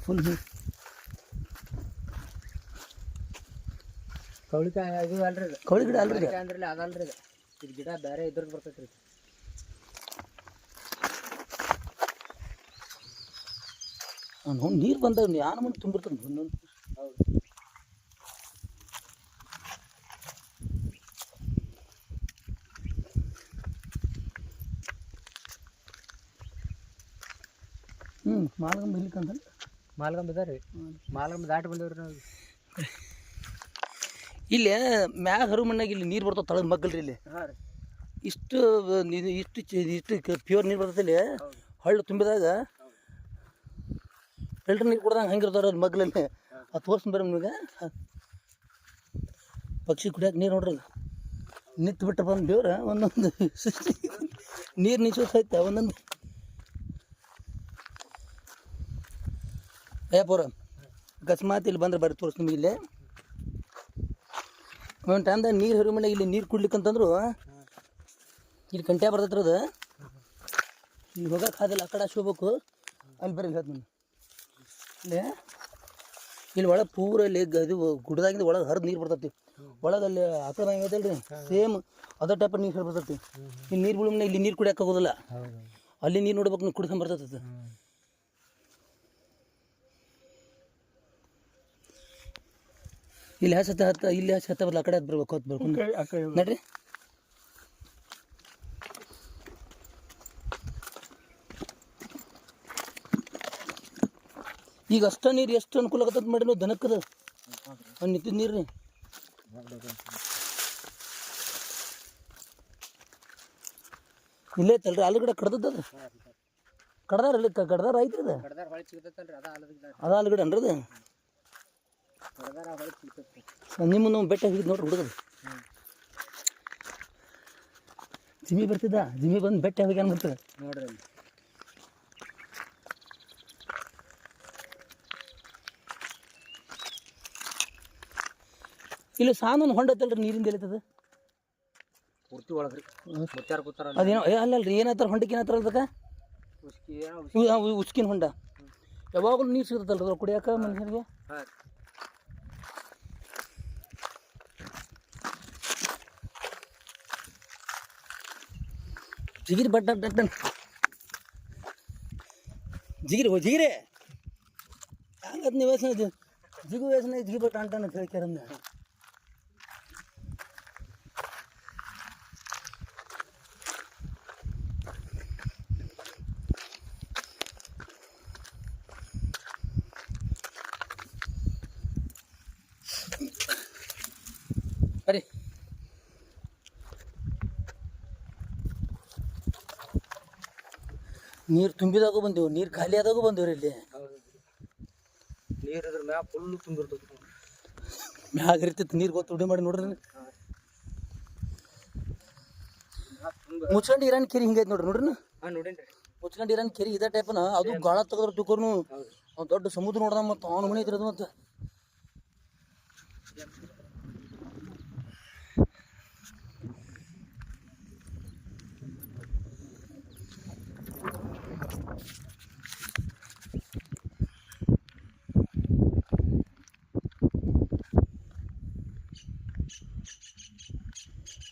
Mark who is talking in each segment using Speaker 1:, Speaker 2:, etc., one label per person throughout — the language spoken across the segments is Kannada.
Speaker 1: ಫುಲ್
Speaker 2: ಕೌಳಿಕಾಯಿ ಇದು ಅಲ್ರಿ ಇದು
Speaker 1: ಕೌಳಿ ಗಿಡ ಅಲ್ರಿ ಇದು
Speaker 2: ಅಂದ್ರಲ್ಲ ಅದಲ್ರಿ ಇದು ಇದು ಗಿಡ ಬೇರೆ ಇದ್ರದ್ದು ಬರ್ತೈತೆ ರೀ
Speaker 1: ನೋಡಿ ನೀರು ಬಂದಾಗ ಯಾನ ಮುಂದೆ ತುಂಬಿರ್ತದೆ ಒಂದೊಂದು
Speaker 2: ಹೌದು
Speaker 1: ಮಾಲ್ಗಂಬ ಇಲ್ಲಿಕಂತ
Speaker 2: ಮಾಲ್ಗಂಬ ಇದಾರೆ ರೀ ಮಾಲ್ಗಂಬ ದಾಟಿ ಬಂದೇವ್ರಿ ನಾವು
Speaker 1: ಇಲ್ಲಿ ಮ್ಯಾಗ ಹರು ಮಣ್ಣಾಗ ಇಲ್ಲಿ ನೀರು ಬರ್ತಾವೆ ತಳಗ ಮಗ್ಗಲ್ರಿ ಇಲ್ಲಿ
Speaker 2: ಹಾಂ ರೀ
Speaker 1: ಇಷ್ಟು ಇಷ್ಟು ಪ್ಯೂರ್ ನೀರು ಬರ್ತೈತೆ ಇಲ್ಲಿ ಹಳ್ಳು ತುಂಬಿದಾಗ ಫಿಲ್ಟರ್ ನೀರು ಕುಡ್ದಂಗೆ ಹಂಗಿರ್ತಾವ್ರಿ ಅದು ಮಗ್ಲಲ್ಲಿ ಅದು ತೋರ್ಸ್ತೀನಿ ಬರ್ರಿ ನಿಮಗೆ ಪಕ್ಷಿ ಕುಡಿಯೋಕೆ ನೀರು ನೋಡ್ರಿ ನಿಂತು ಬಿಟ್ಟು ಬಂದು ದೇವ್ರ ಒಂದೊಂದು ನೀರು ನಿಂಚೋಸ್ ಐತೆ ಒಂದೊಂದು ಏಪುರ ಅಕಸ್ಮಾತ್ ಇಲ್ಲಿ ಬಂದ್ರೆ ಬರ್ರಿ ತೋರಿಸ್ ನಿಮಗೆ ಇಲ್ಲಿ ಒಂದು ಟೈಮ್ದಾಗ ನೀರು ಹರಿವು ಮನೆ ಇಲ್ಲಿ ನೀರು ಕುಡ್ಲಿಕ್ಕಂತಂದ್ರು ಇಲ್ಲಿ ಕಂಟ್ಯಾ ಬರ್ತೈತ್ರಿ ಅದು ಇಲ್ಲಿ ಹೋಗಕ್ಕೆ ಆದಿಲ್ಲ ಆ ಕಡೆ ಹೋಗ್ಬೇಕು ಅಲ್ಲಿ ಬರ್ರಿ ಹೇಳ್ತೀನಿ ನಾನು ಇಲ್ಲಿ ಒಳಗೆ ಪೂರ ಇಲ್ಲಿ ಇದು ಗುಡ್ದಾಗಿಂದ ಒಳಗೆ ಹರಿದು ನೀರು ಬರ್ತೈತಿ ಒಳಗೆ ಅಲ್ಲಿ ಆಕಳ ಐತಲ್ರಿ ಸೇಮ್ ಅದೇ ಟೈಪ್ ನೀರು ಬರ್ತೈತಿ ಇಲ್ಲಿ ನೀರು ಬೀಳೋ ಇಲ್ಲಿ ನೀರು ಕುಡಿಯೋಕೆ ಆಗೋದಿಲ್ಲ ಅಲ್ಲಿ ನೀರು ನೋಡ್ಬೇಕು ನೀವು ಕುಡ್ಕೊಂಡು ಬರ್ತೈತಿ ಇಲ್ಲಿ ಹತ್ತು ಇಲ್ಲಿ ಹತ್ತ ಬರಲ್ಲ ಆ ಕಡೆ ಬರ್ಬೇಕು ಹೊತ್ತು ಬರ್ಕೊಂಡು ನೋಡ್ರಿ ಈಗ ಅಷ್ಟ ನೀರು ಎಷ್ಟು ಅನುಕೂಲ ಆಗತ್ತದ ಮಾಡಿ ನಾವು ದನಕ್ಕದ ನಿಂತಿದ್ದ ನೀರು ರೀ ಇಲ್ಲೇ ಐತಲ್ರಿ ಆಲೂಗಡ್ಡೆ ಕಡ್ದದ ಕಡ್ದಾರ ಇಲ್ಲಿ ಕಡ್ದಾರ ಐತ್ರಿ ಅದು ಅದ ಆಲೂಗಡ್ಡೆ ಅನ್ರಿ ಅದು ನಿಮ್ಮ ಬೆಟ್ಟ ಹಿಡಿದು ನೋಡ್ರಿ ಹುಡುಗದು ಜಿಮ್ಮಿ ಬರ್ತಿದ್ದ ಜಿಮ್ಮಿ ಬಂದು ಬೆಟ್ಟ ಹೋಗಿ ಏನು ಬರ್ತದೆ
Speaker 2: ನೋಡ್ರಿ
Speaker 1: ಇಲ್ಲಿ ಸಾನೊಂದು ಹೊಂಡ ಐತಲ್ರಿ ನೀರಿಂದ ಎಲ್ಲಿತದ
Speaker 2: ಪೂರ್ತಿ ಒಳಗ್ರಿ ಮುತ್ತಾರ ಕೂತಾರ
Speaker 1: ಅದೇನೋ ಅಲ್ಲಲ್ರಿ ಏನತ್ತಾರ ಹೊಂಡಕ್ಕೆ ಏನತ್ತಾರ ಅದಕ್ಕೆ ಉಸ್ಕಿನ ಹೊಂಡ ಯಾವಾಗಲೂ ನೀರು ಸಿಗ್ತದಲ್ರಿ ಅದ್ರ ಕುಡಿಯಾಕ ಮನುಷ್ಯರಿಗೆ ಜಿಗಿರಿ ಬಟ್ ಡಟ್ಟನ್ ಜಿಗಿರಿ ಜಿಗಿರಿ ಹಂಗದ ನೀವು ವ್ಯಸನ ಜಿಗು ವ್ಯಸನ ಜಿಗಿ ಬಟ್ ಅಂಟಾನ ಕೇಳ್ಕ್ಯಾರನ್ನ ಬರ್ರಿ ನೀರು ತುಂಬಿದಾಗೂ ಬಂದೆವು ನೀರು ಖಾಲಿ ಆದಾಗೂ ಬಂದೇವ್ರಿ ಇಲ್ಲಿ
Speaker 2: ನೀರು ಇದ್ರ ಮ್ಯಾಗ ಫುಲ್ ತುಂಬಿರ್ತದೆ
Speaker 1: ಮ್ಯಾಗ ಇರ್ತಿತ್ತು ನೀರು ಗೊತ್ತು ಉಡಿ ಮಾಡಿ ನೋಡ್ರಿ ಮುಚ್ಕೊಂಡು ಇರಾನ್ ಕೆರಿ ಹಿಂಗೈತೆ ನೋಡ್ರಿ ನೋಡ್ರಿ
Speaker 2: ನೋಡೇನ್ರಿ
Speaker 1: ಮುಚ್ಕೊಂಡು ಇರಾನ್ ಕೆರಿ ಇದೇ ಟೈಪ್ನ ಅದು ಗಾಳ ತೆಗೆದ್ರ ತಿಕ್ಕೋರ್ನು ಅವ್ನು ದೊಡ್ಡ ಸಮುದ್ರ ನೋಡ್ದ ಮತ್ತು ಅವನ ಮನೆ ಐತ್ರಿ ಅದು ಮತ್ತು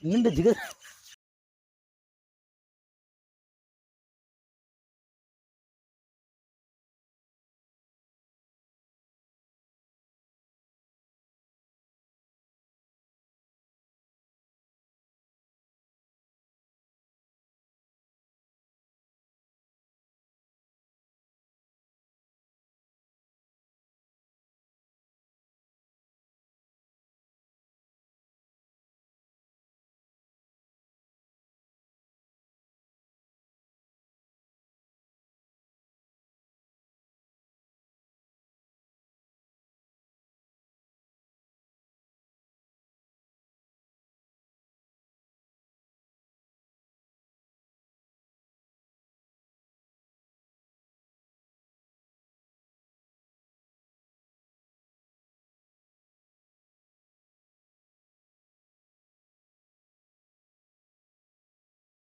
Speaker 1: ಇಲ್ಲಿಂದ ಜಿಗ